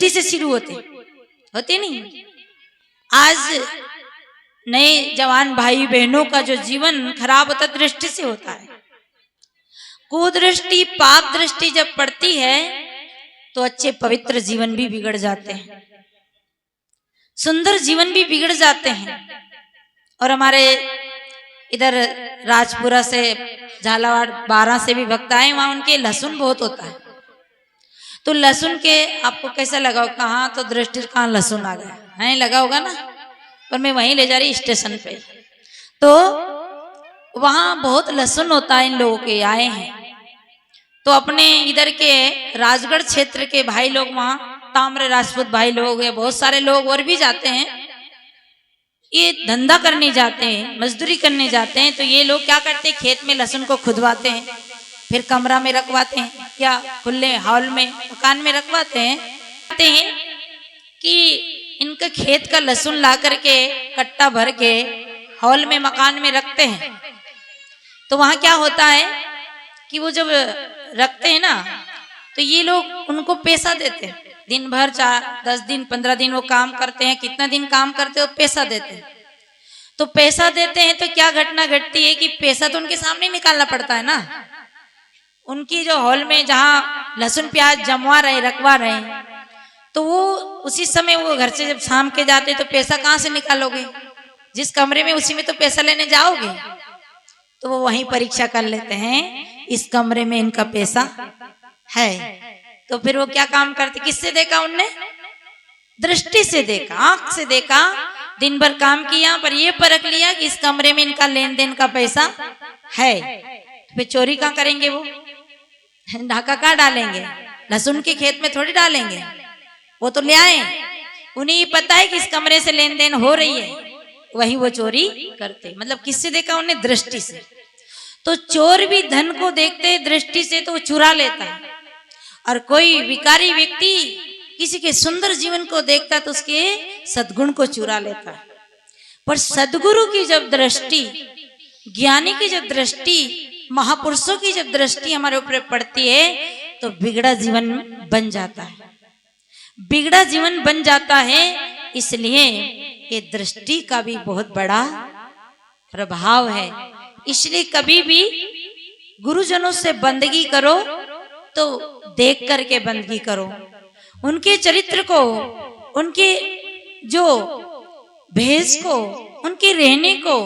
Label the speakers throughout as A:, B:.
A: से शुरू होते नहीं। आज नए जवान भाई बहनों का जो जीवन खराब होता दृष्टि से होता है। कुदृष्टि पाप दृष्टि जब पड़ती है तो अच्छे पवित्र जीवन भी बिगड़ जाते हैं, सुंदर जीवन भी बिगड़ जाते हैं। और हमारे इधर राजपुरा से झालावाड़ 12 से भी भक्त आए, वहां उनके लहसुन बहुत होता है। तो लहसुन के आपको कैसा लगा? कहाँ तो दृष्टि कहाँ लहसुन आ गया है, लगा होगा ना। पर मैं वहीं ले जा रही स्टेशन पे, तो वहां बहुत लहसुन होता है। इन लोगों के आए हैं तो अपने इधर के राजगढ़ क्षेत्र के भाई लोग, वहां ताम्र राजपूत भाई लोग या बहुत सारे लोग और भी जाते हैं। ये धंधा करने जाते हैं, मजदूरी करने जाते हैं। तो ये लोग क्या करते हैं, खेत में लहसुन को खुदवाते हैं, फिर कमरा में रखवाते हैं या खुले हॉल में मकान में रखवाते हैं। कहते हैं कि इनका खेत का लहसुन ला करके कट्टा भर के हॉल में मकान में रखते हैं। तो वहां क्या होता है कि वो जब रखते हैं ना, तो ये लोग उनको पैसा देते हैं। दिन भर 10 दिन 15 दिन वो काम करते हैं, कितना दिन काम करते हैं वो पैसा देते हैं। तो पैसा देते हैं तो क्या घटना घटती है कि पैसा तो उनके सामने निकालना पड़ता है ना। उनकी जो हॉल में जहाँ लहसुन प्याज जमवा रहे रखवा रहे, तो वो उसी समय वो घर से जब शाम के जाते तो पैसा कहाँ से निकालोगे? जिस कमरे में उसी में तो पैसा लेने जाओगे। तो वो वहीं परीक्षा कर लेते हैं, इस कमरे में इनका पैसा है। तो फिर वो क्या काम करते, किससे देखा उनने? दृष्टि से देखा, आंख से देखा। दिन भर काम किया पर ये परख लिया कि इस कमरे में इनका लेन देन का पैसा है। फिर चोरी कहाँ करेंगे? वो ढाका कहाँ डालेंगे? लहसुन के खेत में थोड़ी डालेंगे, वो तो ले आए। उन्हें पता है कि इस कमरे से लेन देन हो रही है, वही वो चोरी करते। मतलब किससे देखा उन्हें? दृष्टि से। तो चोर भी धन को देखते दृष्टि से, तो वो चुरा लेता है। और कोई विकारी व्यक्ति किसी के सुंदर जीवन को देखता तो उसके सद्गुण को चुरा लेता है। पर सद्गुरु की जब दृष्टि, ज्ञानी की जब दृष्टि, महापुरुषों की जब दृष्टि हमारे ऊपर पड़ती है तो बिगड़ा जीवन बन जाता है, बिगड़ा जीवन बन जाता है। इसलिए ये दृष्टि का भी बहुत बड़ा प्रभाव है। इसलिए कभी भी गुरुजनों से बंदगी करो तो देख करके बंदगी करो। उनके चरित्र को, उनके जो भेष को, उनके रहने को,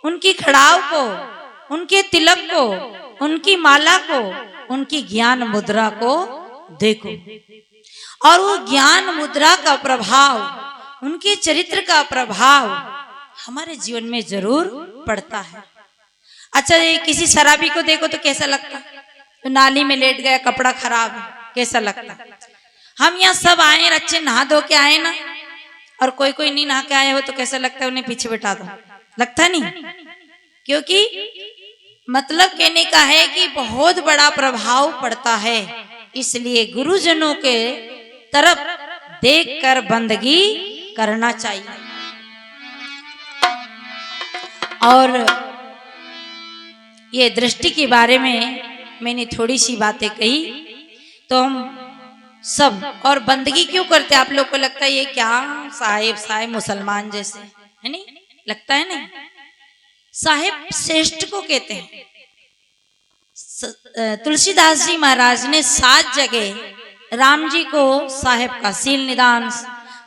A: उनकी खड़ाव को, उनके तिलक को, उनकी माला को, उनकी ज्ञान मुद्रा को देखो। और वो ज्ञान मुद्रा का प्रभाव, उनके चरित्र का प्रभाव हमारे जीवन में जरूर पड़ता है। अच्छा, ये किसी शराबी को देखो तो कैसा लगता? तो नाली में लेट गया, कपड़ा खराब है, कैसा लगता? हम यहाँ सब आए अच्छे नहा धो के आए ना, और कोई कोई नहीं नहा के आए हो तो कैसा लगता है? उन्हें पीछे बैठा दो, लगता नहीं? क्योंकि मतलब कहने का है कि बहुत बड़ा प्रभाव पड़ता है। इसलिए गुरुजनों के तरफ देखकर बंदगी करना चाहिए। और ये दृष्टि के बारे में मैंने थोड़ी सी बातें कही। तो हम सब और बंदगी क्यों करते? आप लोग को लगता है ये क्या साहेब साहेब मुसलमान जैसे है, नहीं लगता है? नहीं, साहेब श्रेष्ठ को कहते हैं। तुलसीदास जी महाराज ने 7 जगह राम जी को साहेब का सील निदान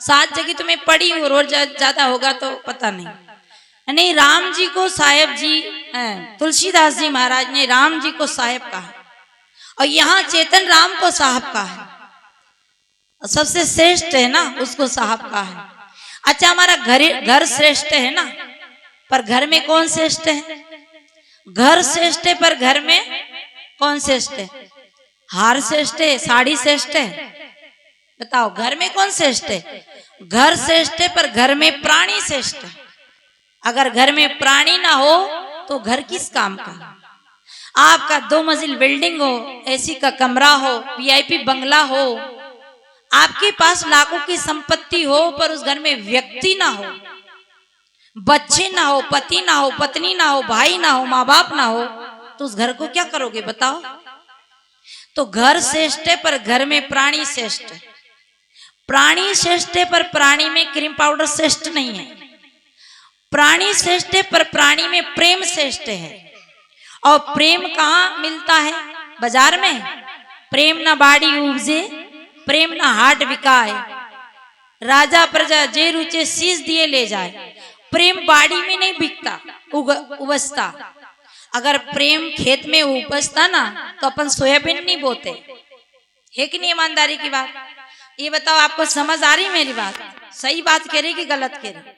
A: 7 जगह तो मैं पढ़ी हूँ, रोज ज्यादा होगा तो पता नहीं। राम जी को साहेब जी, तुलसीदास जी महाराज ने राम जी को साहेब कहा, और यहाँ चेतन राम को साहब कहा है। सबसे श्रेष्ठ है ना, उसको साहब कहा है। अच्छा, हमारा घर श्रेष्ठ है ना, पर घर में कौन श्रेष्ठ है? घर श्रेष्ठ है पर घर में कौन श्रेष्ठ है? हार श्रेष्ठ है, साड़ी श्रेष्ठ है? बताओ, घर में कौन श्रेष्ठ है? घर श्रेष्ठ है पर घर में प्राणी श्रेष्ठ है। अगर घर में प्राणी ना हो तो घर किस काम का? आपका 2 मंजिल बिल्डिंग हो, एसी का कमरा हो, वीआईपी बंगला हो, आपके पास लाखों की संपत्ति हो, पर उस घर में व्यक्ति ना हो, बच्चे ना हो, पति ना हो, पत्नी ना हो, भाई ना हो, माँ बाप ना हो, तो उस घर को क्या करोगे? बताओ। तो घर श्रेष्ठ है पर घर में प्राणी श्रेष्ठ है। प्राणी श्रेष्ठ है पर प्राणी में क्रीम पाउडर श्रेष्ठ नहीं है। प्राणी श्रेष्ठ है पर प्राणी में प्रेम श्रेष्ठ है। और प्रेम कहाँ मिलता है? बाजार में। प्रेम न बाड़ी उपजे, प्रेम न हाट बिकाए, राजा प्रजा जे रुचे शीश दिए ले जाए। प्रेम बाड़ी में नहीं बिकता, उपजता। अगर प्रेम खेत में उपजता ना तो अपन सोयाबीन नहीं बोते, है कि नहीं? ईमानदारी की बात ये बताओ, आपको समझ आ रही मेरी बात? सही बात कह रही कि गलत कह रही?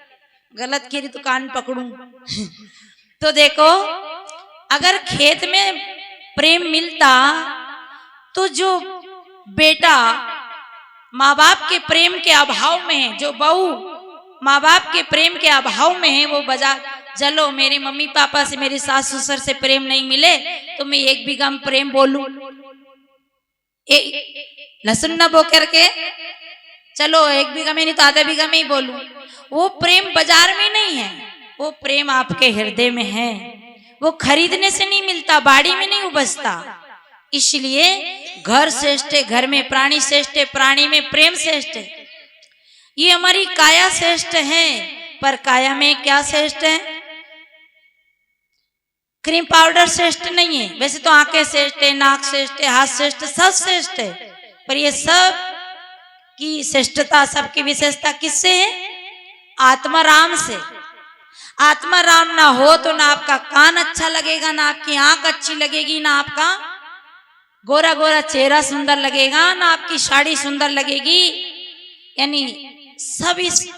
A: गलत कह रही तो कान पकड़ूं। तो देखो, अगर खेत में प्रेम मिलता तो जो बेटा माँ बाप के प्रेम के अभाव में है, जो बहू माँ बाप के प्रेम के अभाव में है, वो बाजार चलो मेरे मम्मी पापा से, मेरे सास ससुर से प्रेम नहीं मिले तो मैं 1 बीघा में प्रेम बोलूं, लहसुन न बो करके चलो 1 बीघा में नहीं तो आधा बीघा में ही बोलूं। वो प्रेम बाजार में नहीं है, वो प्रेम आपके हृदय में है। वो खरीदने से नहीं मिलता, बाड़ी में नहीं उपजता। इसलिए घर श्रेष्ठ है, घर में प्राणी श्रेष्ठ है, प्राणी में प्रेम श्रेष्ठ है। ये हमारी काया श्रेष्ठ है, पर काया में क्या श्रेष्ठ है? क्रीम पाउडर श्रेष्ठ नहीं है। वैसे तो आंखें श्रेष्ठ है, नाक श्रेष्ठ है, हाथ श्रेष्ठ, सब श्रेष्ठ है, पर ये सब की श्रेष्ठता, सबकी विशेषता किससे है? आत्मा राम से। आत्मा राम ना हो तो ना आपका कान अच्छा लगेगा, ना आपकी आंख अच्छी लगेगी, ना आपका गोरा गोरा चेहरा सुंदर लगेगा, ना आपकी साड़ी सुंदर लगेगी। यानी सब इस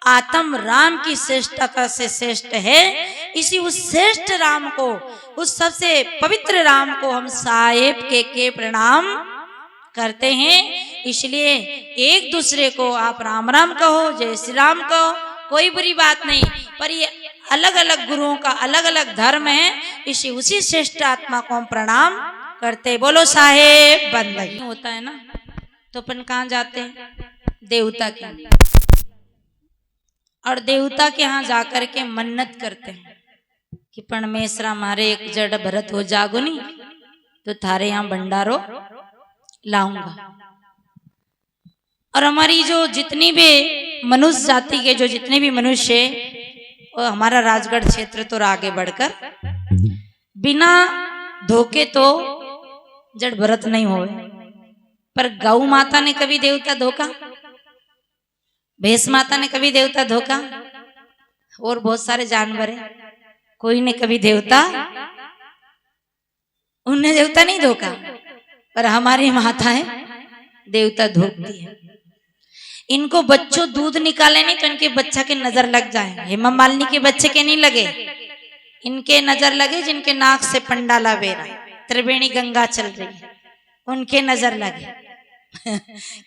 A: आत्म राम की श्रेष्ठता से श्रेष्ठ है। इसी उस श्रेष्ठ राम को, उस सबसे पवित्र राम को हम साहेब के प्रणाम करते हैं। इसलिए एक दूसरे को आप राम राम कहो, जय श्री राम कहो, कोई बुरी बात नहीं। पर ये अलग अलग गुरुओं का अलग अलग धर्म है, इसी उसी श्रेष्ठ आत्मा को हम प्रणाम करते। बोलो साहेब बंदगी होता है ना, तो अपन कहाँ जाते हैं? देवता के, और देवता के यहाँ जाकर के मन्नत करते हैं कि परमेश्वरा मारे एक जड़ भरत हो जागुनी तो थारे यहाँ भंडारो लाऊंगा। और हमारी जो जितनी भी मनुष्य जाति के जो जितने भी मनुष्य और हमारा राजगढ़ क्षेत्र तो आगे बढ़कर बिना धोखे तो जड़ भरत नहीं हो। पर गौ माता ने कभी देवता धोखा, भैंस माता ने कभी देवता धोखा, और बहुत सारे जानवर हैं, कोई ने कभी देवता, उन्हें देवता नहीं धोखा। पर हमारी माताएं देवता धोखती है। इनको बच्चों दूध निकाले नहीं तो इनके बच्चा के नजर लग जाए। हेमा मालिनी के बच्चे के नहीं लगे, इनके नजर लगे जिनके नाक से पंडाला बह रहा है, त्रिवेणी गंगा चल रही है, उनके नजर लगे।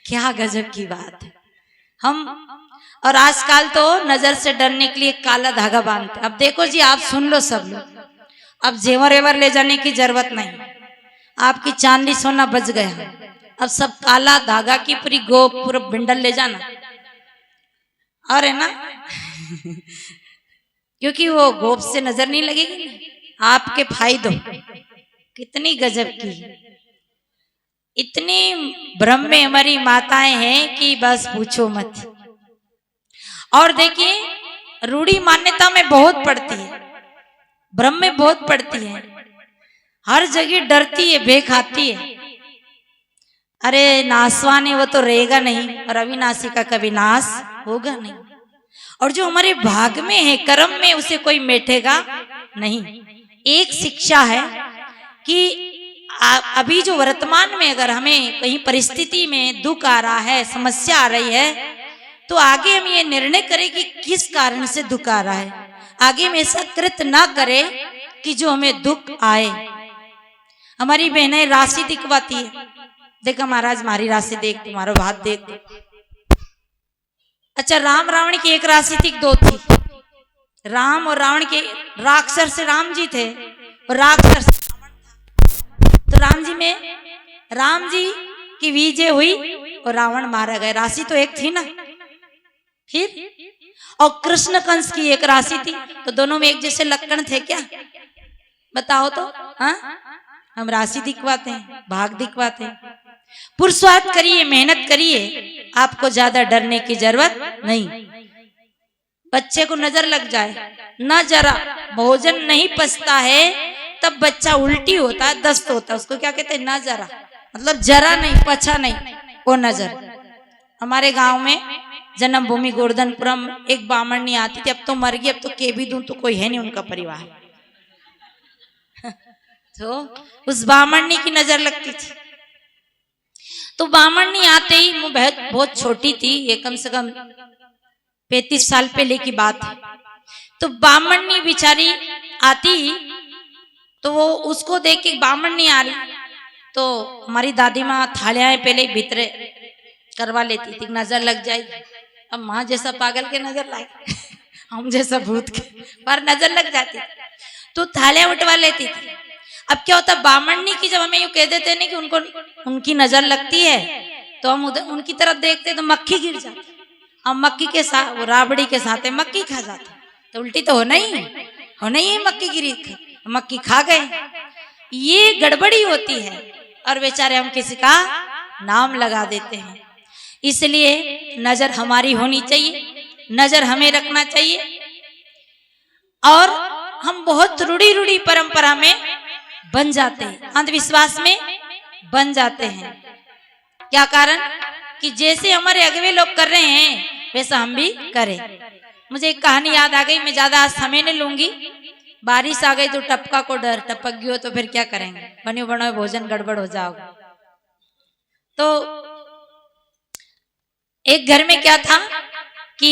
A: क्या गजब की बात है। हम और आजकल तो नजर से डरने के लिए काला धागा बांधते। अब देखो जी, आप सुन लो सब लोग, अब जेवर एवर ले जाने की जरूरत नहीं, आपकी चांदी सोना बच गया। अब सब काला धागा की पूरी गोप पूरा बिंडल ले जाना, और है ना क्योंकि वो गोप से नजर नहीं लगेगी आपके फायदों। कितनी गजब की, इतनी भ्रम में हमारी माताएं हैं कि बस पूछो मत। और देखिए, रूढ़ी मान्यता में बहुत पड़ती है, भ्रम में बहुत पड़ती है, हर जगह डरती है, भय खाती है। अरे नासवान है वो तो रहेगा नहीं, और अविनाशी का कभी नाश होगा नहीं। और जो हमारे भाग में है, कर्म में, उसे कोई मेटेगा नहीं। एक शिक्षा है कि अभी जो वर्तमान में अगर हमें कहीं परिस्थिति में दुख आ रहा है, समस्या आ रही है, तो आगे हम ये निर्णय करें कि किस कारण से दुख आ रहा है। आगे हम ऐसा कृत ना करें कि जो हमें दुख आए। हमारी बहनें राशि दिखवाती है, देखा महाराज हमारी राशि देख, तुम्हारा भात देख। अच्छा, राम रावण की एक राशि थी, 2 थी। राम और रावण के, राक्षस से राम जी थे और राक्षस, तो राम जी में राम जी की विजय हुई और रावण मारा गया। राशि तो एक थी ना। फिर और कृष्ण कंस की एक राशि थी, तो दोनों में एक जैसे लक्षण थे क्या? बताओ तो। हाँ, हम राशि दिखवाते हैं, भाग दिखवाते हैं। पुरुषार्थ करिए, मेहनत करिए, आपको ज्यादा डरने की जरूरत नहीं। बच्चे को नजर लग जाए ना, जरा भोजन नहीं पचता है तब बच्चा उल्टी होता है, दस्त होता है, उसको क्या कहते हैं? ना जरा, मतलब जरा नहीं, पचा नहीं, वो नजर। हमारे गांव में जन्मभूमि गोवर्धनपुरम एक बामणनी आती थी, अब तो मर गई, अब तो के भी दूं तो कोई है नहीं उनका परिवार। तो उस बामणनी की नजर लगती थी। तो बामणनी आते ही, मैं बहुत छोटी थी, ये कम से कम 35 साल पहले की बात है। तो बामणनी बेचारी आती, तो वो उसको देख के बामणनी आ रही, तो हमारी दादी माँ थालियां पहले ही भीतरे करवा लेती थी, नजर लग जाएगी। अब माँ जैसा पागल के नजर लाए हम जैसा भूत के पर नजर लग जाती, तो थालियां उठवा लेती थी। अब क्या होता, बामणनी की जब हमें यूं कह देते नहीं कि उनको उनकी नजर लगती है, तो हम उधर उनकी तरफ देखते तो मक्खी गिर जाती, हम मक्खी के साथ, वो राबड़ी के साथ मक्खी खा जाते, तो उल्टी तो होना ही मक्खी गिरी, मक्खी खा गए। ये गड़बड़ी होती है और बेचारे हम किसी का नाम लगा देते हैं। इसलिए नजर हमारी होनी चाहिए, नजर हमें रखना चाहिए। और हम बहुत रूढ़ी परंपरा में बन जाते हैं, अंधविश्वास में बन जाते हैं। क्या कारण? कि जैसे हमारे अगवे लोग कर रहे हैं वैसा हम भी करें। मुझे एक कहानी याद आ गई, मैं ज्यादा आज समय नहीं लूंगी। बारिश आ गई तो टपका को डर, टपक गई हो तो फिर क्या करेंगे, बने बनाए भोजन गड़बड़ हो जाओगे। तो एक घर में क्या था कि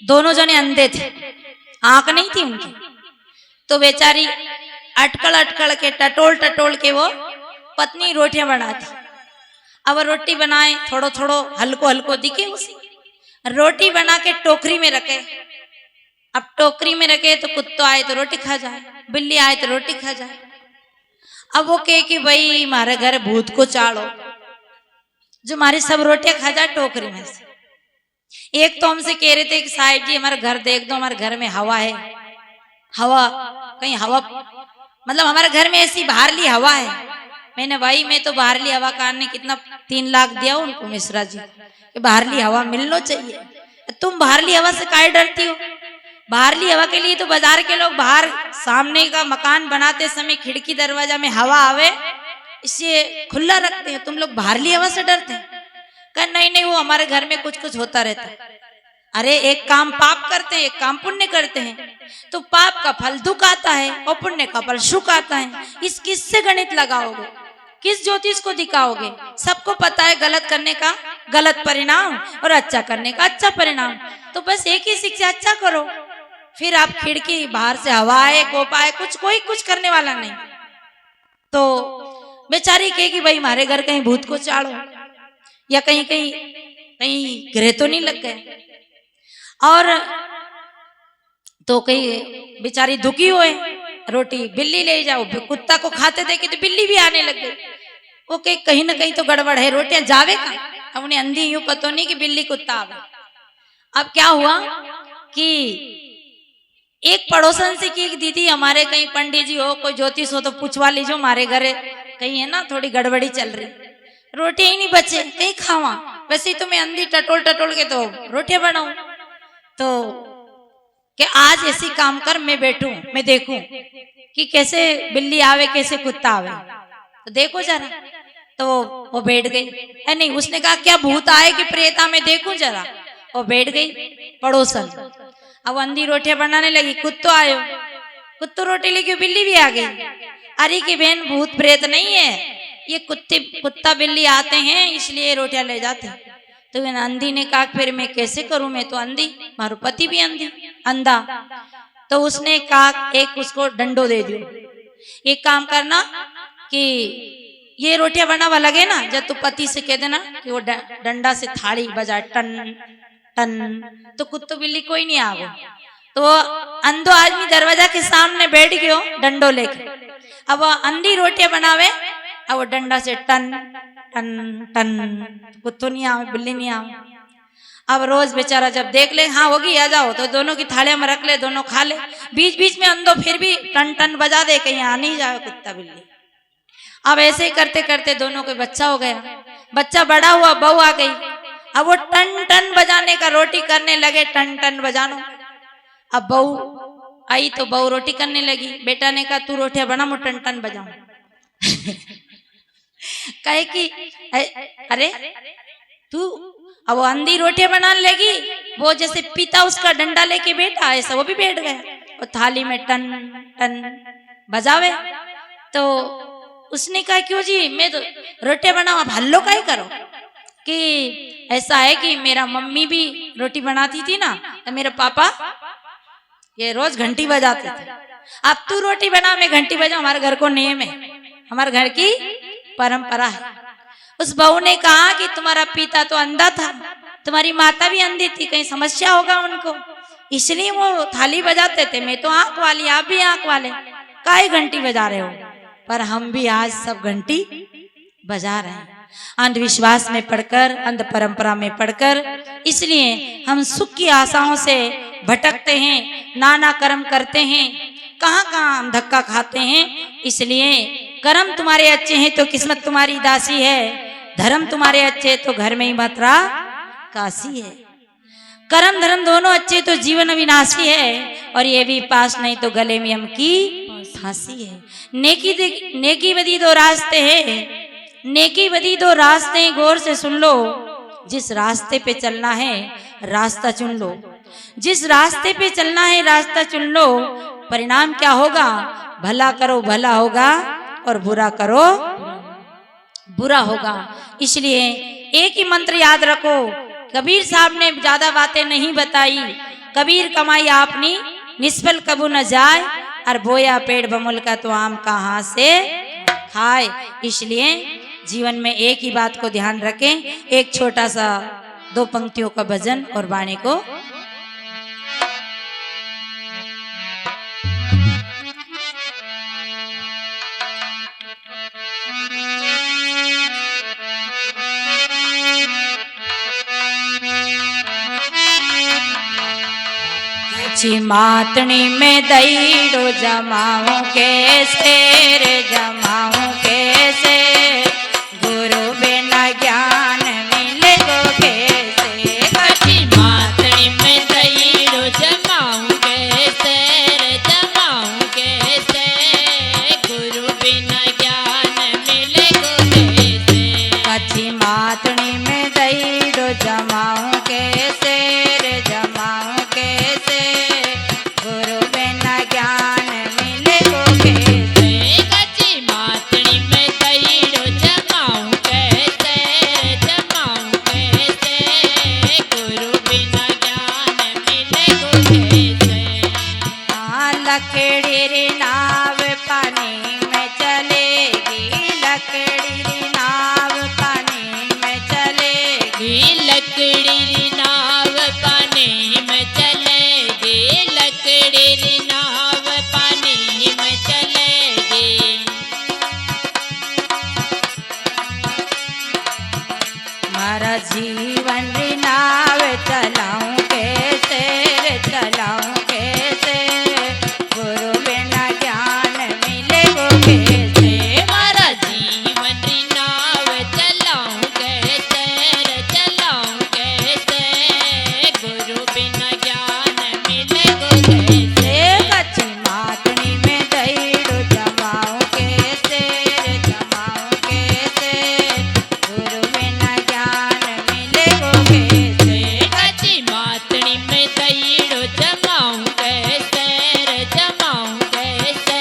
A: दोनों जने अंधे थे, आंख नहीं थी उनकी, तो बेचारी अटकल के टटोल के वो पत्नी रोटियां बनाती। अब रोटी बनाए, थोड़ो हल्को दिखे उसे, रोटी बना के टोकरी में रखे। अब टोकरी में रखे तो कुत्ता आए तो रोटी खा जाए, बिल्ली आए तो रोटी खा जाए। अब वो कहे कि भाई हमारे घर भूत को चाड़ो जो हमारी सब रोटियां खा जाए टोकरी में से। एक तो हमसे कह रहे थे कि साहिब जी हमारा घर देख दो, हमारे घर में हवा है, हवा कहीं हवा, मतलब हमारे घर में ऐसी बाहरली हवा है। मैंने भाई मैं तो बाहरली हवा काटने कितना 3 लाख दिया उनको मिश्रा जी, कि बाहरली हवा मिलना चाहिए। तुम बाहरली हवा से काहे डरती हो? बाहरली हवा के लिए तो बाजार के लोग बाहर सामने का मकान बनाते समय खिड़की दरवाजा में हवा आवे इसे खुला रखते हैं, तुम लोग बाहरली हवा से डरते हैं? कहा नहीं वो हमारे घर में कुछ होता रहता है। अरे एक काम पाप करते हैं, एक काम पुण्य करते हैं, तो पाप का फल दुख आता है और पुण्य का फल सुख आता है। इस किससे गणित लगाओगे, किस ज्योतिष को दिखाओगे? सबको पता है गलत करने का गलत परिणाम और अच्छा करने का अच्छा परिणाम, तो बस एक ही शिक्षा, अच्छा करो। फिर आप खिड़की बाहर से हवा आए कोप आए कोई कुछ करने वाला नहीं। तो बेचारी कहेगी भाई हमारे घर कहीं भूत को चाड़ो या कहीं ग्रह तो नहीं लग गए। और तो कहीं बेचारी दुखी हुए, रोटी बिल्ली ले जाओ, कुत्ता को खाते देखे तो बिल्ली भी आने लग गई। वो कहीं ना कहीं तो गड़बड़ है, रोटियां जावे कहाँ? अब उन्हें अंधी यूं पता नहीं कि बिल्ली कुत्ता आवे। अब क्या हुआ कि एक पड़ोसन से की दीदी हमारे कहीं पंडित जी हो, कोई ज्योतिष हो तो पूछवा लीजिए, हमारे घर कहीं है ना थोड़ी गड़बड़ी चल रही, रोटियां ही नहीं बचे, कहीं खावा। वैसे ही तो मैं अंधी टटोल के तो रोटियां बनाऊं, तो कि आज ऐसी काम कर, मैं बैठूं, मैं देखूं कि कैसे बिल्ली आवे कैसे कुत्ता आवे, तो देखो जरा। तो वो बैठ गई, है नहीं उसने कहा क्या भूत आए कि प्रेता, मैं देखूं जरा। वो बैठ गई पड़ोसन। अब अंधी रोटियां बनाने लगी, कुत्तो आयो, कुत्तो रोटी लेके बिल्ली भी आ गई। अरे की बहन भूत प्रेत नहीं है, ये कुत्ता बिल्ली आते हैं इसलिए रोटियां ले जाते हैं। तो अंधी ने कहा फिर मैं कैसे करूं, मैं तो अंधी, मारो पति भी अंधा। तो उसने कहा एक उसको डंडो दे दियो, एक काम करना कि ये रोटियां बनावा लगे ना, जब तू पति से कह देना कि वो डंडा से थाली बजा टन टन, तो कुत्तो बिल्ली कोई नहीं आगो। तो अंधो आदमी दरवाजा के सामने बैठ गयो डंडो लेके। अब वो अंधी रोटियां बनावे, अब वो डंडा से टन टन टन, कुत्तो नहीं आवे, बिल्ली नहीं आवे। अब रोज बेचारा जब देख ले हाँ होगी आ जाओ, तो दोनों की थालियां में रख ले, दोनों खा ले। बीच बीच में अंधो फिर भी टन टन बजा दे, कहीं आ नहीं जाए कुत्ता बिल्ली। अब ऐसे ही करते करते दोनों के बच्चा हो गया, बच्चा बड़ा हुआ, बहू आ गई। अब वो टन टन बजाने का, रोटी करने लगे, टन टन बजानो। अब बहू आई तो बहू रोटी करने लगी, बेटा ने कहा तू रोटियां बना, मैं टन टन बजाऊं। कहे कि अरे तू, अब वो अंधी रोटियां बनाने लगी, वो जैसे पिता उसका डंडा लेके बैठा ऐसा वो भी बैठ गया और थाली में टन टन बजावे। तो उसने कहा क्यों जी, मैं तो रोटियां बनाऊं, अब हल्लो का ही करो। कि ऐसा है कि मेरा मम्मी भी रोटी बनाती थी ना, तो मेरे पापा ये रोज घंटी बजाते थे, अब तू रोटी बना मैं घंटी बजाऊं, हमारे घर को नियम है, हमारे घर की परंपरा है। उस बहू ने कहा कि तुम्हारा पिता तो अंधा था, तुम्हारी माता भी अंधी थी, कहीं समस्या होगा उनको, इसलिए वो थाली बजाते थे, मैं तो आंख वाली, आप भी आंख वाले, काहे घंटी बजा रहे हो? पर हम भी आज सब घंटी बजा रहे हैं, अंधविश्वास में पढ़कर, अंध परंपरा में पढ़कर। इसलिए हम सुख की आशाओं से भटकते हैं, नाना कर्म करते हैं, कहाँ कहाँ हम धक्का खाते हैं। इसलिए कर्म तुम्हारे अच्छे हैं तो किस्मत तुम्हारी दासी है, धर्म तुम्हारे अच्छे तो घर में ही मात्रा काशी है। कर्म धर्म दोनों अच्छे तो जीवन अविनाशी है, और ये भी पास नहीं तो गले में हम की फांसी है। नेकी बदी दो रास्ते हैं, नेकी बदी दो रास्ते हैं, गौर से सुन लो, जिस रास्ते पे चलना है रास्ता चुन लो, जिस रास्ते पे चलना है रास्ता चुन लो, परिणाम क्या होगा? भला करो भला होगा और बुरा करो बुरा होगा। इसलिए एक ही मंत्र याद रखो, कबीर साहब ने ज्यादा बातें नहीं बताई, कबीर कमाई आपनी निष्फल कबू न जाए, और बोया पेड़ बमुल का तो आम कहाँ से खाए। इसलिए जीवन में एक ही बात को ध्यान रखें, एक छोटा सा 2 पंक्तियों का भजन और वाणी को मातनी में दईड़ो जमाऊं कैसे रे जमाऊं कैसे, गुरु बिना ज्ञान मिलेगो कैसे।
B: कच्ची मातनी में दईड़ो जमाऊं कैसे रे जमाऊं कैसे, गुरु बिना ज्ञान मिलेगो कैसे।
A: कच्ची मातनी में दईड़ो जमाऊं कैसे रे जमाऊं कैसे, गुरु बिना ज्ञान मिलेगो कैसे।
B: कच्ची मातनी में दईड़ो जमाऊं कैसे जमाऊं कैसे, गुरु बिना ज्ञान मिलेगो कैसे।
A: लकड़ी री नाव पानी में चलेगी, लकड़ी री नाव पानी में चलेगी,
B: लकड़ी री नाव पानी में चलेगी, लकड़ी री नाव पानी में चलेगी।
A: मारा जीवन री नाव चलाऊं कैसे रे चलाऊं कैसे, गुरु बिना ज्ञान मिलेगो कैसे।
B: मारा जीवन री नाव चलाऊं कैसे रे चलाऊं कैसे, गुरु बिना ज्ञान मिलेगो कैसे।
A: कच्ची मातनी में दईड़ो जमाऊं कैसे रे जमाऊं कैसे, गुरु बिना ज्ञान मिलेगो कैसे।
B: कच्ची मातनी में दईड़ो जमाऊं कैसे रे जमाऊं कैसे,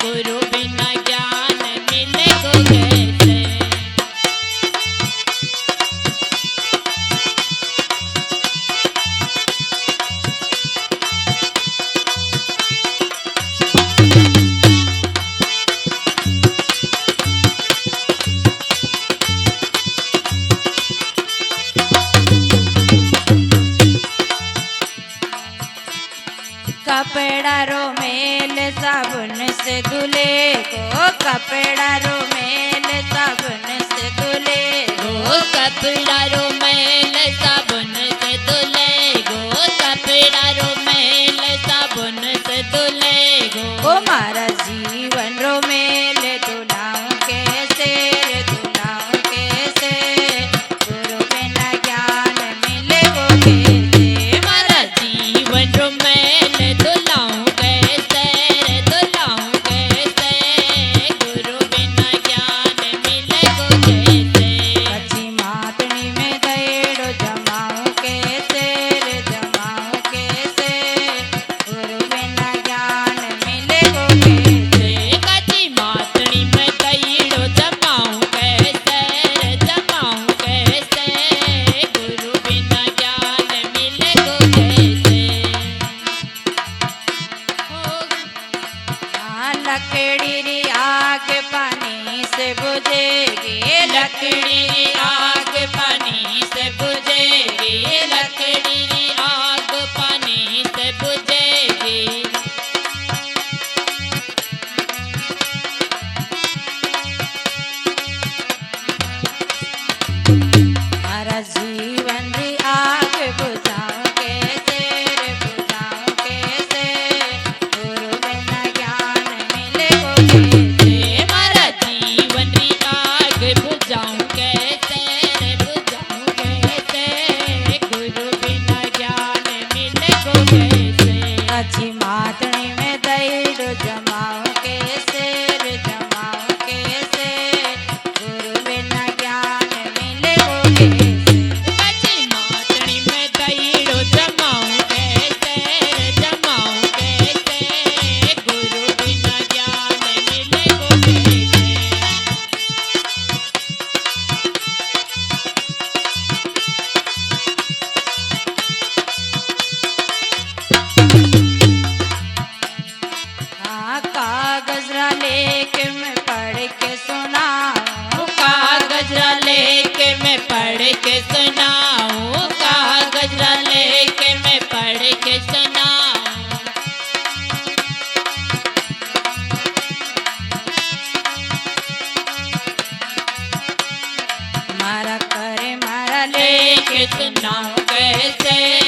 B: गुरु बिना ज्ञान मिलेगो कैसे।
A: कपड़ा रो मेल साबुन से धुले गो, कपड़ा रो मेल साबुन से धुले गो,
B: गो कपड़ा रो मैल साबुन से धुले गो, कपड़ा रो मैल साबुन से धुले गो।
A: ओ मारा जीवन रो मेल धुलाऊं कैसे रे धुलाऊं कैसे, गुरु बिना ज्ञान
B: लेख सुनाऊं।
A: मारा करे मारा लेख
B: लेख सुनाऊं कैसे